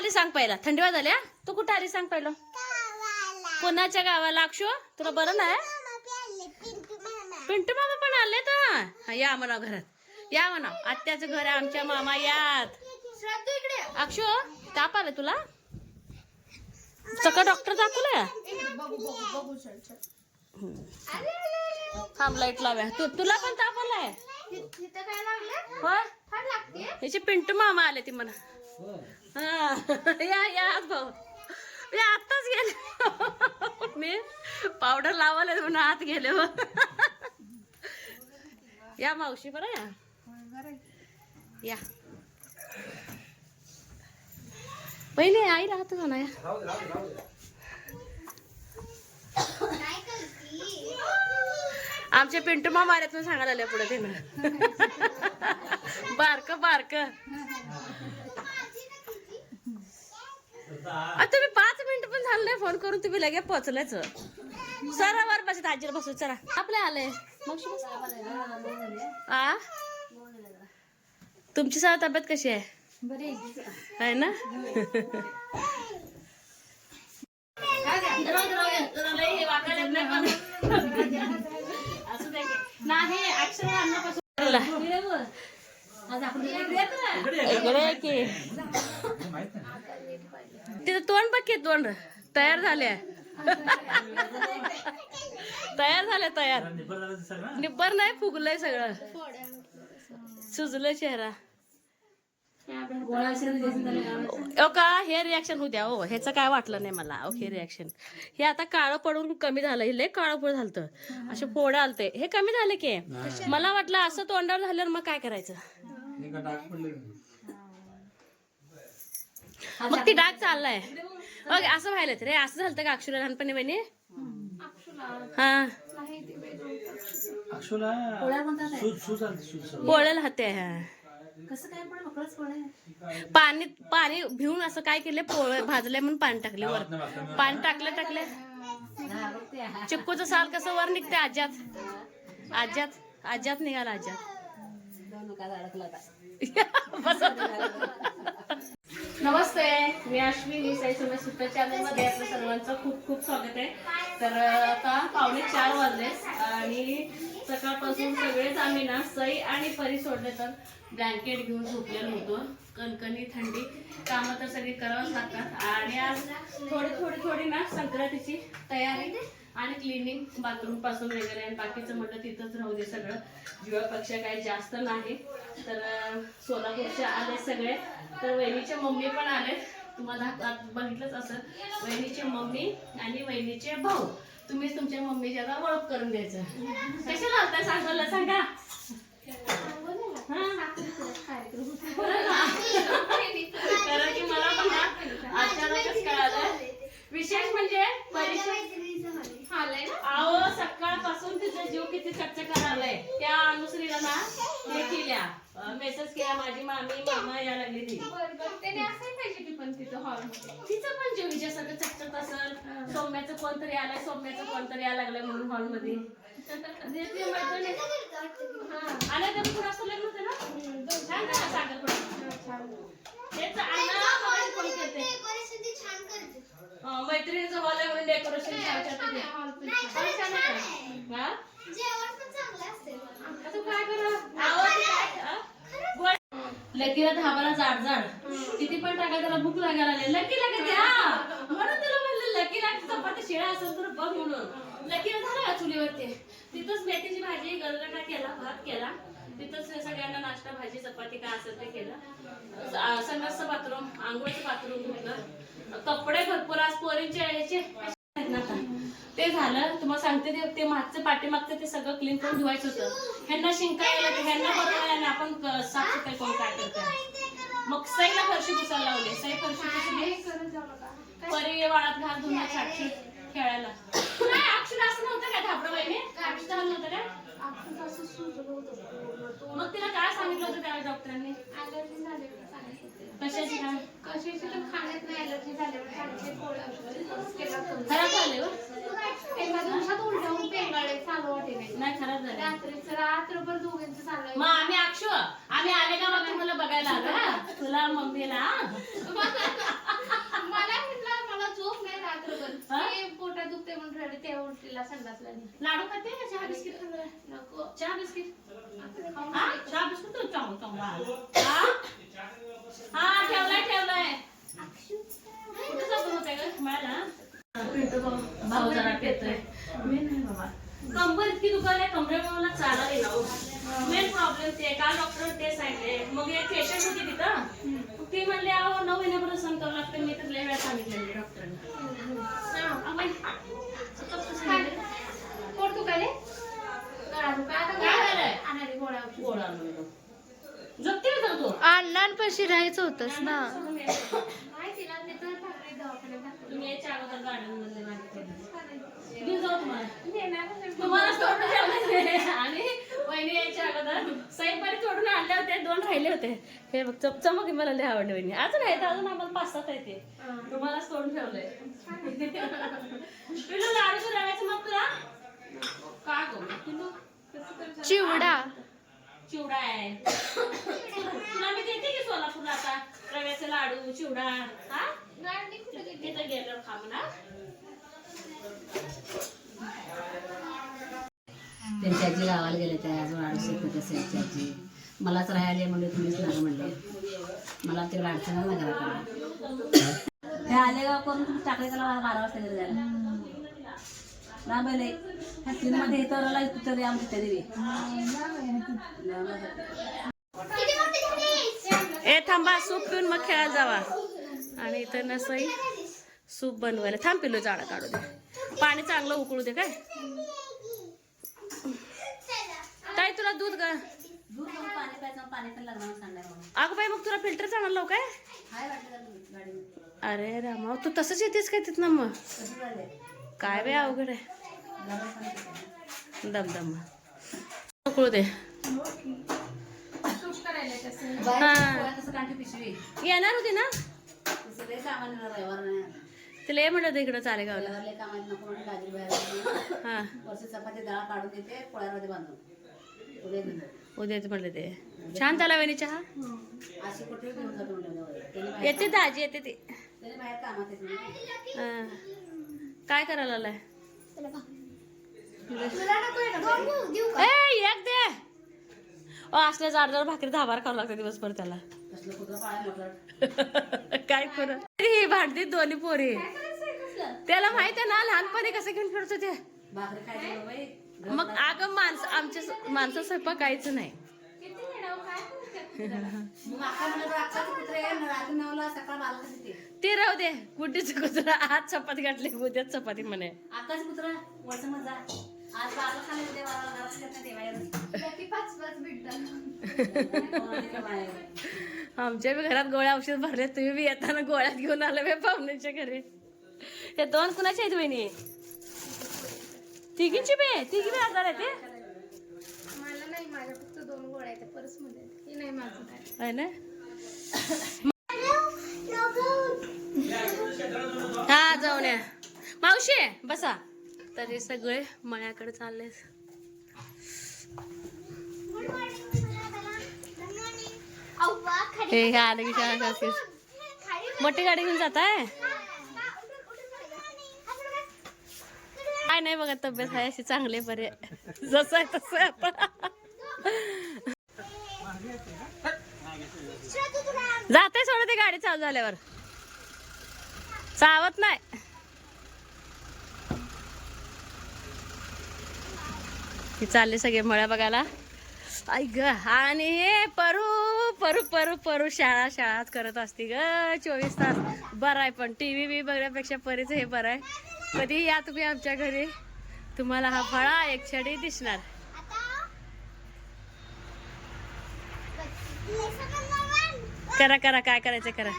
आली सांग पहिला. थंडी वाजल्या. तू कुठं आली सांग पहिलं. कोणाच्या गावाला अक्षू? तुला बरं नाही? पिंटू मामा पण आले तर या म्हणा घरात. या म्हणा आत्याचं घर आहे आमच्या मामा यात. अक्षू ताप आलं तुला? सकाळ डॉक्टर दाखवलं. थांब लाईट लाव्या. तुला पण ताप आलाय? ह्याचे पिंटू मामा आले ती म्हणा. या भाऊ मी आत्ताच गेले. मी पावडर लावायला म्हणून आत गेले. या मावशी बरं या पहिले आई राहत का ना. आमचे पिंटू मामा आले तुम्ही सांगायला आल्या पुढे ते ना. बारक बारक तुम्ही 5 मिनिट पण झालं नाही फोन करून तुम्ही लगेच पोहोचलेच. सरावर बसत आजीला बसू. चला आपले आले मग. आ तुमची सर तब्येत कशी आहे? आहे ना. तिथं तोंड बघ की. तोंड तयार झाले. तयार निब्बर नाही फुगलंय सगळं. सुजलंय चेहरा. का हे रिॲक्शन होऊ द्या. हो ह्याचं काय वाटलं नाही मला. ओके रिॲक्शन हे आता काळं पडून कमी झालं. हे लय काळं पड झालं. असे फोडं आलते. हे कमी झाले की. मला वाटलं असं तोंडावर झाल्यावर मग काय करायचं. मग ती डाग चाललाय. ओके असं व्हायला रे. असं झालं का अक्षुला लहानपणी बहिणी? हा पोळ्याला हाते. पाणी भिवून असं काय केलं. पोळ भाजले म्हणून पाणी टाकले वर. पाणी टाकले चिक्कूचं साल कसं वर निघते. आज्यात निघाला. नमस्ते मी अश्विनी साई सुमेश सुट्टा चॅनल मध्ये आपलं सर्वांचं खूप खूप स्वागत आहे. तर आता 3:45 वाजले आणि सकाळपासून सगळेच आम्ही ना सई आणि परी सोडले तर ब्लँकेट घेऊन झोपलेलो होतो. कणकणी थंडी कामं तर सगळी करावंच लागतात. आणि आज थोडी ना संक्रांतीची तयारी आणि क्लिनिंग बाथरूम पासून वगैरे आणि बाकीचं म्हटलं तिथंच राहू दे सगळं. जीवापेक्षा काही जास्त नाही. तर सोलापूरचे आले सगळे. तर वहिनीचे मम्मी पण आले. तुम्हाला बघितलंच असं. वहिनीचे मम्मी आणि वहिनीचे भाऊ. तुम्ही तुमच्या मम्मीच्या ओळख करून द्यायचं. कशाला आलताय सांगा. कारण की मला पण अचानकच कळालं. विशेष म्हणजे अहो सकाळपासून तिचा जीव किती चकचक आलाय. त्या अनुश्रीला ना हे केल्या मेसेज केला. माझी मामा या लागली ती. पण तिचं हॉल तिचं पण जीव विजयासारखं चकचक असेल. सौम्याचं कोणतरी यायला लागलंय म्हणून हॉल मध्ये. आल्या तर पुढे असं लग्न होतं ना. छान करा साखरपुडा. मैत्रिणीचं हॉल आहे म्हणून डेकोरेशन लकीला धाबाला जाड किती पण टाका त्याला भूक लागायला लकीला कधी. म्हणून तुला म्हणलं लकीला चपाती शिळा असेल तर बघ म्हणून. लकीला झाला चुलीवरती. तिथंच मेथीची भाजी गरगटा केला. भात केला. तिथंच सगळ्यांना नाश्ता भाजी चपाती काय असेल ते केलं. संडासचं बाथरूम आंघोळचं बाथरूम धुतलं. कपडे भरपूर आज पोरींचे यायचे ते झालं. तुम्हाला सांगते ते मागचं पाठीमागचं ते सगळं क्लीन करून धुवायचं होतं. ह्यांना शिंका यायला ह्यांना बरोबर आणि आपण साफसफाई कोण काय करतो. मग सईला फरशी पुसायला लावली. सई फरशी पुसली. परी वाळात घाल धुणं छाटछीट खेळायला. अक्षर असं नव्हतं का धाबडं वहिनी? अक्षर नव्हतं का? मग तिला काय सांगितलं होतं त्या डॉक्टरांनी? ॲलर्जी झाली कशाची काय? कशाची तर खाण्यात नाही ॲलर्जी झाल्यावर खराब झाले. एका दिवसात उलट्या पेंगाळे चालू वाटे नाही खराब झाले. रात्रभर दोघांचं चालू. मग आम्ही आले का मग तुम्हाला बघायला आलो तुला मम्मीला. लाडू खाते का चहा बिस्किट खाणार आहे? नको चहा बिस्किट. चहा बिस्किट तू हा ठेवलाय कुठं जाऊन होते ग मला भाऊ जरा पेतोय मी नाही बाबा. कंबर इतकी दुखायला कमरेमुळे मला चालायला येतो. मेन प्रॉब्लेम ते काल डॉक्टर ते सांगितले. मग एक पेशंट होती तिथं ती म्हणले अहो 9 महिन्यापर्यंत सहन करावं लागतं. मी तर लय वेळा सांगितलेले डॉक्टरने. पोट दुखायले गोळा झोपते का तू? अण्णांपाशी राहायचं होतंस ना. तुम्ही याच्या अगोदर गार्डन मध्ये मागितले घेऊन जाऊ तुम्हाला सोडून ठेवलं. आणि वहिनी यायच्या अगोदर सैपारी तोडून आणले होते. 2 राहिले होते. हे बघ चमक मला लय आवडले वहिनी. अजून आहेत अजून आम्हाला 5-7 येते. तुम्हालाच तोडून ठेवलंय. तुला लाडू रव्याचं मग तुला का गो चिवडा चिवडा आहे. तुला मी देते की सोलापूरला आता रव्याचे लाडू चिवडा. हा तिथं गेल्यावर खा म्हणा. त्यांच्या आजी गावाला गेले त्या अजून 250 असेल आजी. मलाच राहायला म्हणजे तुम्हीच नका म्हणले. मला तिकडे अडचण नाही घराकडे. हे आलेगाव करून टाकले त्याला 12 वाजता घरी जायला. लांब आहे ह्या 3 मध्ये इथं कुठं आमच्या तरी ए थांबा सूप पिऊन मग खेळायला जावा. आणि इथं नसई सूप बनवायला थांब पिलो जाळा काढू दे. पाणी चांगलं उकळू दे. काय ताई तुला दूध ग दूध पाणी प्यायचं पाणी पण लागणार सांगायला. अगं बाई मग तुला फिल्टर चांगलं लावू काय? अरे रामा तू तसंच येतेस काय तिथनं मग? काय बाई अवघड आहे. दम उकळू दे. येणार होती ना तिला ये म्हणलं इकडं चालेगावला. हा चपाती डाळ काढून देते पोळ्यामध्ये बांधून उद्याच म्हटलं ते छान झाला वहिनी चहा. अशी कुठे घेऊन जातो येते दाजी येते ते. बाहेर कामात येते. काय करायला आलाय? एक दे. असल्या जाडजाड भाकरी 10 बार खावं लागतं दिवसभर त्याला. काय करू ही भांडती दोन्ही पोरी. त्याला माहित आहे ना लहानपणी कसं घेऊन फिरतो ते. मग अगं आमच्या माणसं स्वयंपाक काहीच नाही. ते राहू दे. गुड्डीचं कुत्रा आज चपाती घातली उद्याच चपाती म्हणे. आकाश कुत्रा वर्ष मजा आज बाबा खाली आमच्या बी घरात गोळ्या औषध भरले. तुम्ही बी येताना गोळ्यात घेऊन आले बे पाहुण्याच्या घरी. हे 2 कुणाच्या आहेत वहिनी? तिघींची बे तिघी बी आजार आहे ते. मला नाही माझ्या फक्त 2 गोळ्या आहेत पर्स मध्ये. हे नाही माझं काय आहे ना. हा जाऊन या मावशी बसा. तर हे सगळे मळ्याकडे चालले. हे आलं की शाळा मोठी गाडी घेऊन जात आहे. काय नाही बघा तब्येत आहे अशी चांगली बरे जसं आहे तसं आता. जाते सोडा ती गाडी चालू झाल्यावर. चावत नाही. ती चालले सगळे मळ्या बघायला. ऐक ग. आणि हे परू परू परू परू शाळाच करत असते ग 24 तास. बरं आहे पण टीव्ही बी बघण्यापेक्षा परीच हे बरं आहे. कधी या तुम्ही आमच्या घरी तुम्हाला हा फळा एक छडी दिसणार. करा करा काय करायचं करा.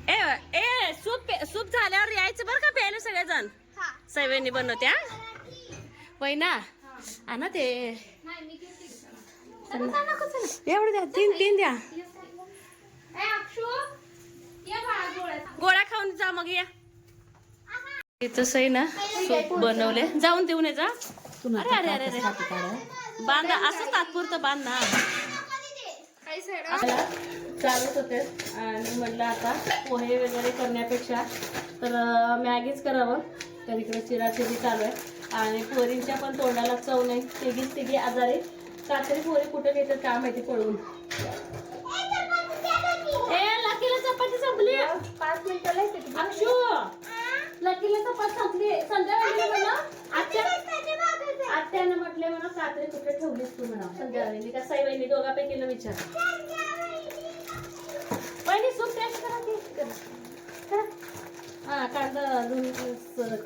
ए सूप झाल्यावर यायचं बरं का प्यायला सगळेजण. सैवेनी बनवत्या वहिना आणा ते एवढं द्या. 3 द्या. गोळ्या खाऊन जा मग या. तसं आहे ना सूप बनवले जाऊन देऊ नये जा. अरे अरे अरे अरे बांधा असं तात्पुरतं बांधा. चालत होते आणि म्हटलं आता पोहे वगैरे करण्यापेक्षा तर मॅगीच करावं. तर इकडे चिराचिरी चालू आहे आणि पोरींच्या पण तोंडाला चव नाही. तिघी आजारी. रात्री पोरी कुठे घेतात काय माहिती पळून. ए लकीला चपाती संपली. 5 मिनिटाला येते ती. अक्षू लकीला चपाती संपली. संध्याकाळी म्हणा आत्यानं म्हटले म्हणा रात्री कुठे ठेवलीस तू म्हणा. संध्याकाळी का साई वहिनी दोघापैकी विचार. वहिनी सूप टेस्ट करा की. हा कांदा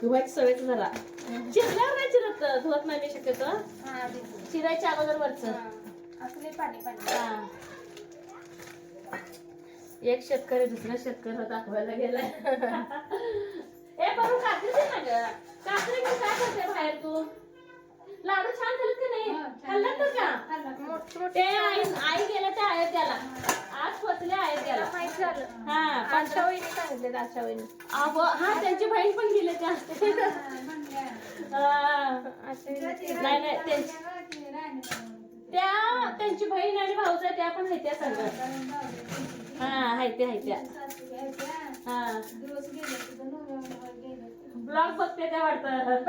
धुवायची सवयच जरा. चिरल्यावर नाही चिरत. धुवत नाही मी शक्यतो. चिरायच्या अगोदर वरचं. असले पाणी. हा एक शेतकरी दुसरा शेतकरी दाखवायला गेलाय. ए बरोबर कात्री दे ना ग. कात्री घेऊन काय करते बाहेर तू. लाडू छान झालेत की नाही. खाल्लात तर का ते आई गेल्या त्या आहेत त्याला. आज पोचले आहेत त्याला माहित झालं. हा आशा वहिनी सांगितले. आशा वहिनी हा त्यांची बहीण पण गेले त्या. नाही त्यांची बहीण आणि भाऊज त्या पण आहेत त्या संघ. हा आहेत त्या. हा ब्लॉग बघते त्या वाटतं.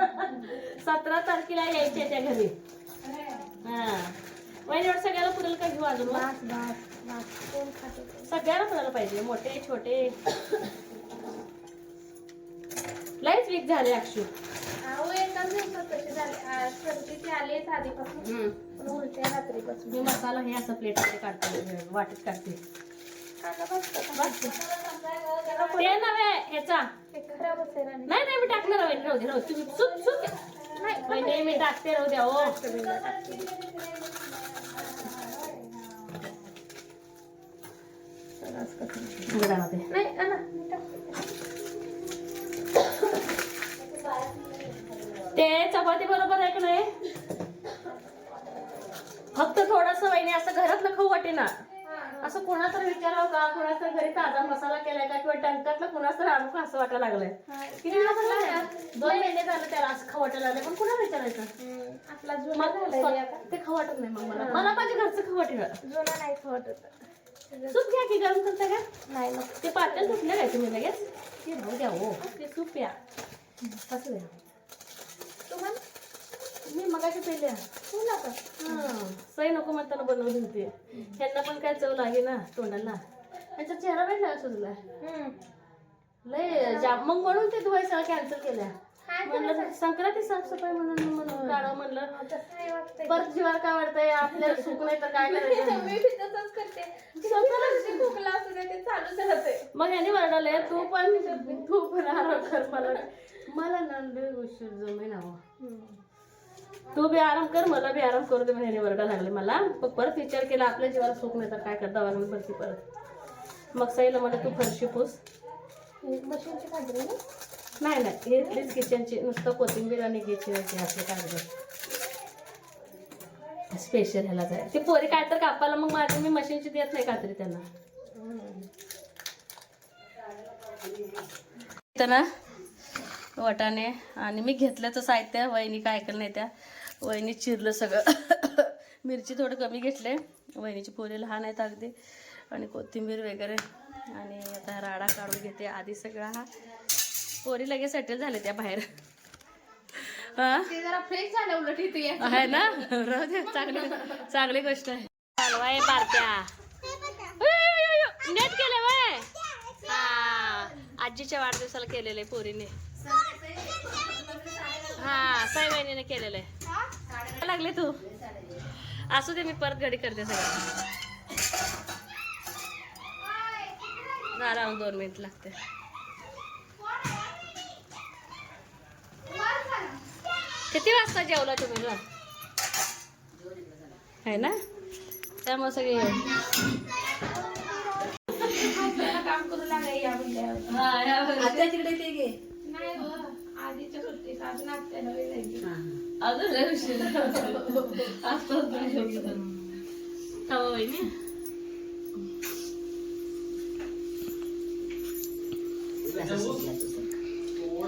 17 तारखेला यायच्या त्या घरी. हा वहिनी सगळ्याला पुरेल का घेऊ अजून. सगळ्याला पुरायला पाहिजे. मोठे छोटे लयच वीक झाले अक्षू. एकाच दिवसात कसे झाले. सर्दीचे आलेच आधीपासून पण उलट्या रात्रीपासून. मी मसाला हे असं प्लेटमध्ये काढते वाटीत काढते. ते नव्हे ह्याचा खराब असेल. नाही मी टाकणार. राहू दे तुम्ही चूक नाही मी टाकते. राहू द्या. ओ ते चपाती बरोबर आहे की नाही. फक्त थोडस वहिनी असं घरात खाऊ वाटे ना. असं कोणाचा विचारावं का. कोणाचा घरी ताजा मसाला केलाय का किंवा टंकातलं कोणाचं आणू का असं वाटायला लागलंय. किती 2 महिने झालं त्याला असं खाऊ वाटायला लागलं. पण कुणा विचारायचं. आपला जुना झालाय ते खाऊ वाटत नाही. मग मला माझ्या घरचं खाऊ वाटेल. जुना नाही खवटत. सूप घ्या की गरम करता का. नाही मग ते पातळ तुटलं काय तुम्ही लगेच. ते राहू द्या. हो ते सूप प्या. असं द्या तुम्हाला. मी मगाशी पेल्या. सई नको म्हणताना बनवली होती. ह्यांना पण काय चव लागे ना तोंडाला. त्यांचा चेहरा भेटला असं तुला लय जाम. मग म्हणून ते धुवाय सगळं कॅन्सल केल्या. म्हणलं संक्रांती साफसफाई म्हणून काढावं म्हणलं. परत जीवाला काय वाटतंय आपल्याला सुख नाही तर काय करायचं. मी तसंच करते. खोकला असू दे ते चालूच राहते. मग ह्याने वरडले तू पण आराम कर. मला नंदे उशीर जमे ना. तू बी आराम कर मला बी आराम करू दे. ह्याने वरडा लागले मला. मग परत विचार केला आपल्या जीवाला सुख नाही तर काय कर. दवाखान्यात भरती परत. मग सईला मला तू फरशी पूस. मशीनची काढली नाही हे प्लीज किचनची नुसतं कोथिंबीर आणि घ्यायची असले कागद स्पेशल ह्याला जाय. ते पोरी काय तर कापायला मग माझी मी मशीनची देत नाही कात्री त्यांना. ना वाटाणे आणि मी घेतल्याचं साहित्य. वहिनी काय ऐकलं नाही त्या. वहिनी चिरलं सगळं. मिरची थोडं कमी घेतले. वहिनीची पोरी लहान आहेत अगदी. आणि कोथिंबीर वगैरे. आणि आता राडा काढून घेते आधी सगळा. हा पोरी लगेच सेटल झाले त्या बाहेर. जरा फ्रेश झालं उलट इथे आहे ना. राहू दे चांगली गोष्ट आहे. चालवाय बारक्या नेट केले वय. हा आजीच्या वाढदिवसाला केलेलं आहे पोरीने. हा साई बहिणीने केलेलं आहे. लागले तू असू दे. मी परत घडी करते सगळं. जरा 2 मिनिट लागते. किती वाजता जेवला तुम्ही आहे ना. त्यामुळे सगळे काम करू लागाय या आता तिकडे ते घे. नाही आधीच्या सुट्टीत अजून आपल्याला वेळ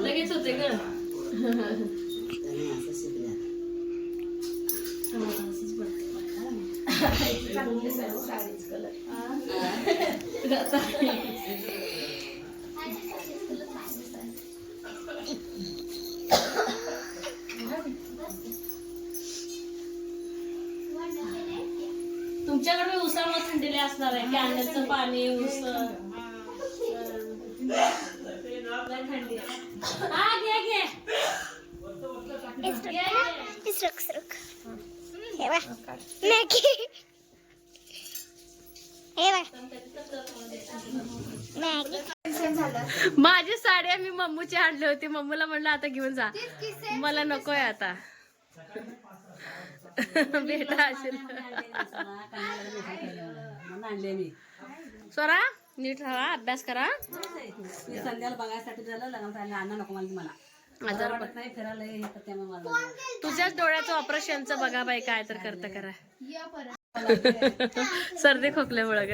लगेच होते ग. साडीच कलर. असणार आहे कॅनलचं पाणी ऊस थंडी हा घे घे माझी साडी मी मम्मूची आणली होती मम्मूला म्हणलं आता घेऊन जा मला नकोय आता बेटा असेल आणले मी स्वरा नीट राहा अभ्यास करा मी संध्याला बघायसाठी झालं लग्न अन्न नको मला आजार वाटत नाही फिरायला हे तर त्यामुळे मला तुझ्याच डोळ्याचं ऑपरेशनचं बघा बाई काय तर करता करा या परत सर्दी खोकल्यामुळे ग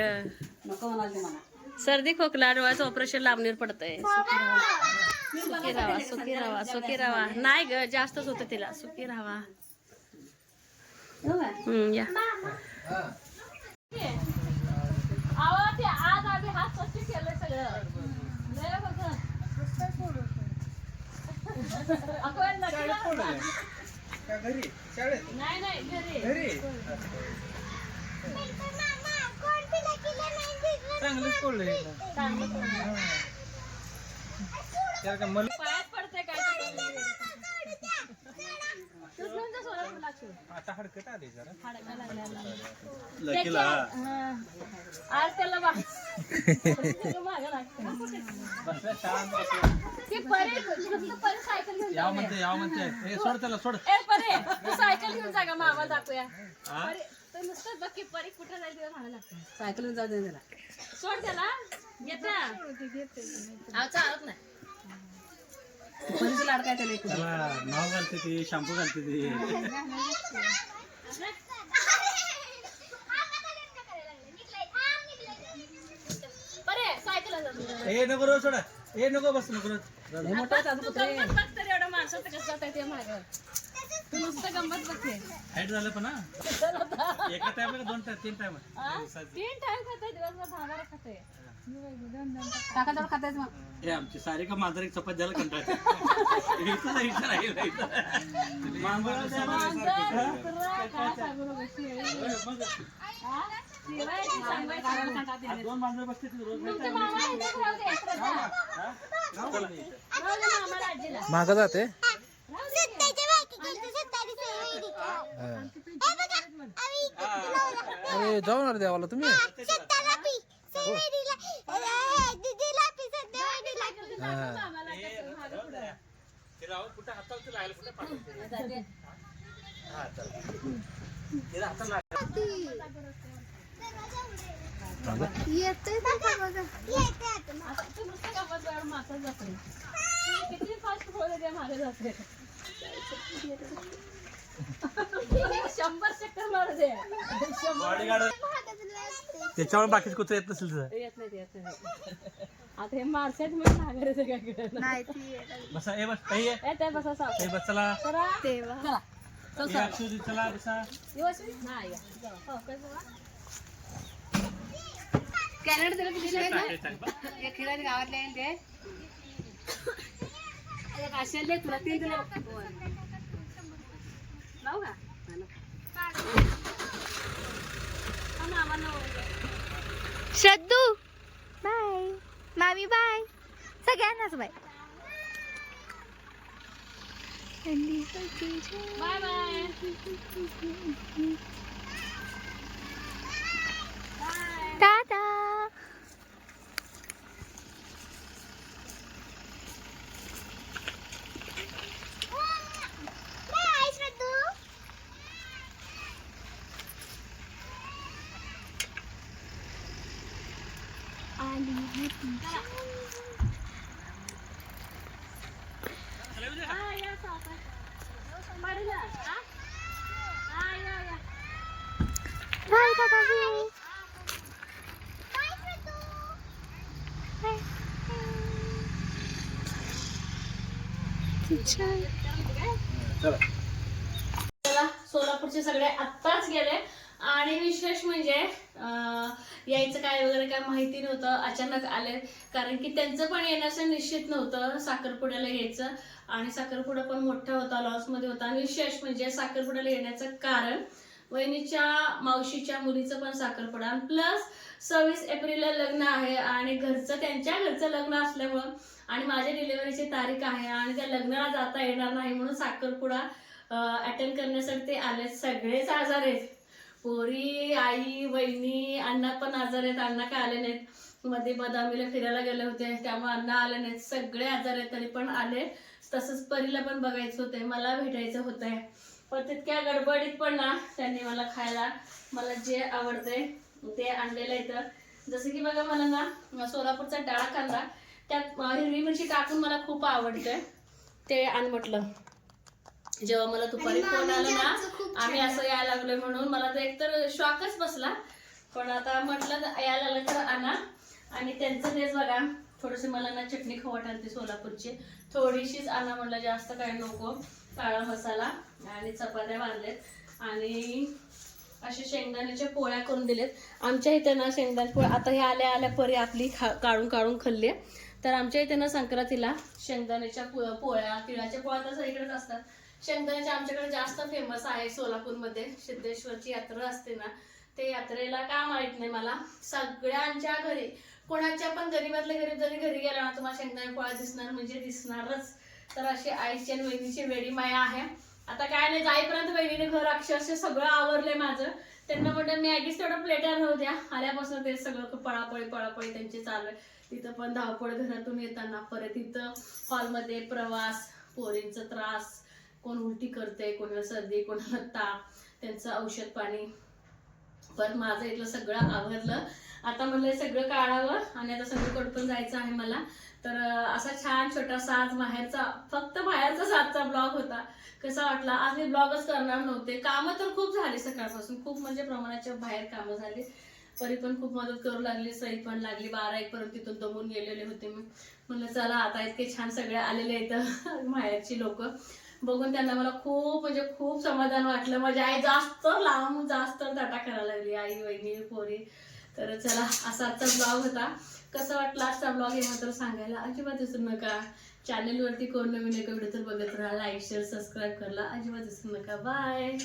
नको म्हणाल ते मला सर्दी खोकला डोळ्याचं ऑपरेशन लांबणीवर पडतंय सुखी राहा सुखी राहा सुखी राहा नाही ग जास्तच होतं तिला सुखी राहा या ते आज आधी हात स्वच्छ केलंय सगळं नाही नाही घरी पायात पडते काय आता हडकत आले जरा आज त्याला मागं लागतं बसल्या शांत ते परे सायकल घेऊन याव म्हणते ए सोड त्याला सोड ए परे तू सायकल घेऊन जा गा मामा दाखवूया परे तर नुसतं बघ की परे कुठं जायचं तिला म्हणायला लागतं सायकलून जाऊ दे त्याला सोड त्याला घेता चालत नाही परीचं लाड काय त्याला त्याला नाव घालते ती शॅम्पू घालते ती परे सायकल ए नको रो सोडा ए नको बस नको लय मोठा आहे अजून कुत्रे. बघ तर एवढं माणसाचं कसं जात ते मागं तू नुसतं गंमत बघते हाईट झालं पण हा एका टाइम का दोन टाइम 3 टाइम 3 टाइम खाते दिवसभर 10-12 खाते काका जवळ खातायच मग हे आमची सारी का मांजर एक चपात द्यायला कंटाळते दोन मांजर बसते रोज मागं जाते अरे जाऊन देवाला तुम्ही कुठे हाताला लागलं कुठे पाठवते येतोय का बघा किती फास्ट बोलते मागे जाते 100 चक्कर मारू दे त्याच्यावर बाकीच कुठे येत नसेल तुझं येत नाही आता हे माणसात म्हणून मागे सगळ्याकडे नाही ती बसा ए बस काही ए ते बसा साव ए बस चला तेव्हा चला बसा कॅनडा दिलं किती एक खिळाने गावातले आहे ते एक असेल तुला 3 दिले लावू का श्रद्धू बाय मामी बाय सगळ्यांनाच bye bye bye tata bye काका चला सोलापूरचे सगळे आत्ताच गेले आणि विशेष म्हणजे यायचं काय वगैरे काय माहिती नव्हतं अचानक आले कारण की त्यांचं पण येण्याचं निश्चित नव्हतं साखरपुड्याला यायचं आणि साखरपुडा पण मोठा होता लॉसमध्ये होता आणि विशेष म्हणजे साखरपुड्याला येण्याचं कारण वहिनीच्या मावशीच्या मुलीचं पण साखरपुडा प्लस 26 एप्रिलला लग्न आहे आणि त्यांच्या घरचं लग्न असल्यामुळं आणि माझ्या डिलिव्हरीची तारीख आहे आणि त्या लग्नाला जाता येणार नाही म्हणून साखरपुडा अटेंड करण्यासाठी ते आले. सगळेच आजार आहेत, पोरी, आई, वहिनी, अण्णा पण आजार आहेत. अण्णा काय आले नाहीत, मध्ये बदामीला फिरायला गेले होते त्यामुळे अण्णा आले नाहीत. सगळे आजार आहेत तरी पण आले. तसंच परीला पण बघायचं होतंय, मला भेटायचं होतंय. पण तितक्या गडबडीत पण ना त्यांनी मला खायला मला जे आवडतंय ते आणलेलं आहे. जसं की बघा मला ना सोलापूरचा डाळ कांदा त्यात हिरवी मिरची टाकून मला खूप आवडतंय, ते आण म्हटलं. जेव्हा मला दुपारी फोन आला ना आम्ही असं यायला लागलोय म्हणून मला तर एकतर शॉकच बसला. पण आता म्हटलं यायला लागलं तर आणा. आणि त्यांचं तेच बघा थोडंसं मला ना चटणी खवट आणते सोलापूरची, थोडीशीच आणा म्हटलं, जास्त काय नको. काळा मसाला आणि चपात्या बांधलेत आणि असे शेंगदाण्याच्या पोळ्या करून दिलेत. आमच्या इथे ना शेंगदाणे पोळ्या आता हे आल्या आल्या परी आपली काढून काढून खाल्ली. तर आमच्या इथे ना संक्रांतीला शेंगदाण्याच्या पोळ्या, तिळाच्या पोळ्या तर सगळीकडेच असतात. शेंगदाण्याच्या आमच्याकडे जास्त फेमस आहे सोलापूरमध्ये. सिद्धेश्वरची यात्रा असते ना, ते यात्रेला का माहित नाही मला, सगळ्यांच्या घरी कोणाच्या पण गरीबातल्या गरीब जरी घरी गेला ना तुम्हाला शेंगदाणे पोळ्या दिसणार म्हणजे दिसणारच. तर अशी आईची आणि वहिनीची वेडी माया आहे. आता काय नाही, जाईपर्यंत वहिनीने घर अक्षरशः सगळं आवरलंय माझं. त्यांना म्हटलं मॅगीच तेवढं प्लेटर राहू द्या, आल्यापासून ते सगळं पळापळी त्यांची चालू आहे. तिथं पण धावपळ घरातून येताना, परत इथं हॉलमध्ये प्रवास, पोरींचा त्रास, कोण उलटी करते, कोणाला सर्दी, कोणाला ताप, त्यांचं औषध पाणी. पण माझं इथलं सगळं आवरलं. आता म्हणलं सगळं काढावं आणि आता सगळीकडे पण जायचं आहे मला. तर असा छान छोटासा आज फक्त बाहेरचा आजचा ब्लॉग होता. कसा वाटला? आज मी ब्लॉगच करणार नव्हते, कामं तर खूप झाली सकाळपासून, खूप म्हणजे प्रमाणाच्या बाहेर कामं झाली. परी पण खूप मदत करू लागली, सई पण लागली. 12-1 पर्यंत तिथून दमून गेलेले होते मी. म्हणलं चला आता इतके छान सगळे आलेले आहेत माहेरची लोक, बघून त्यांना मला खूप म्हणजे खूप समाधान वाटलं. माझी आई जास्त टाटा करायला लागली, आई, वहिनी, पोरी. तर चला असा आजचा ब्लॉग होता. कसा वाटला आजचा ब्लॉग हे मात्र सांगायला अजिबात विसरू नका. चॅनलवरती कोण नवीन एका व्हिडिओ तर बघत राहा, लाईक शेअर सबस्क्राईब करायला अजिबात विसरू नका. बाय.